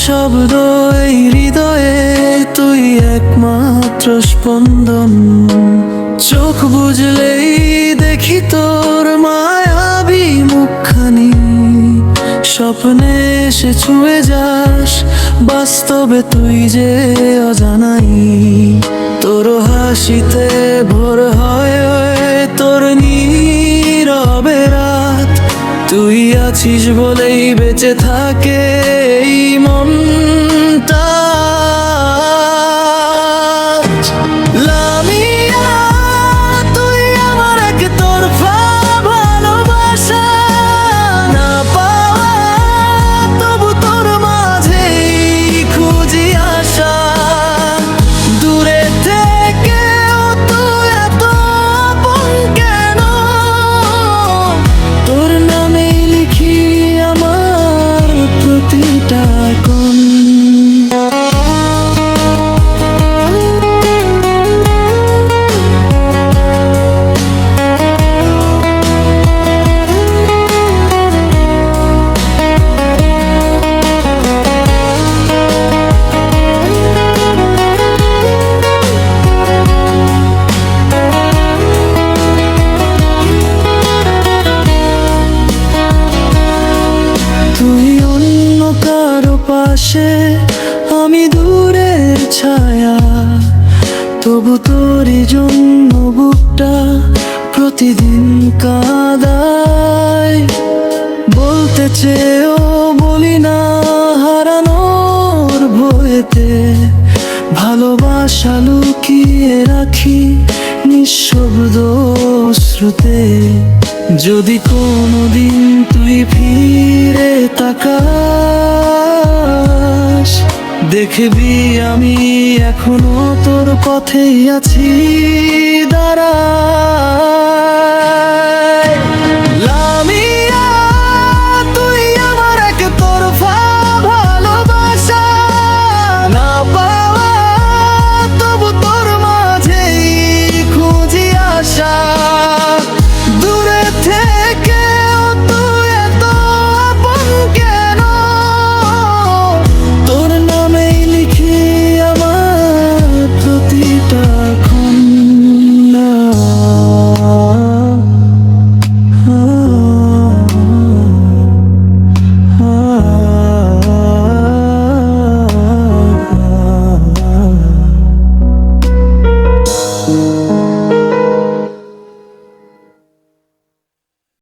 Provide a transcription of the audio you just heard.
শব্দ এই হৃদয়ে, তুই একমাত্র স্পন্দন। চোখ বুঝলেই দেখি তোর মায়াবী মুখখানি, স্বপ্নে এসে ছুঁয়ে যাস, বাস্তবে তুই যে অজানাই। তোর হাসিতে ভোর হয়, তোর নীরবে রাত, তুই আছিস বলেই বেঁচে থাকে এই মনটা। লামিয়া, তুই আমার একতরফা ভালোবাসা, না পাওয়া তবু তোর মাঝেই খুঁজি আশা। দূরে থেকেও তুই এত আপন কেন, তোর নামেই লিখি আমার প্রতিটা কোণ। তুই অন্য কারো পাশে, আমি দূরের ছায়া, তবু তোরই জন্য বুকটা প্রতিদিন কাঁদায়। বলতে চেয়েও বলি না, হারানোর ভয়েতে ভালোবাসা লুকিয়ে রাখি নিঃশব্দ শ্রুতে। যদি কোনোদিন তুই ফিরে তাকাস, দেখবি আমি এখনো তোর পথেই আছি দাঁড়া।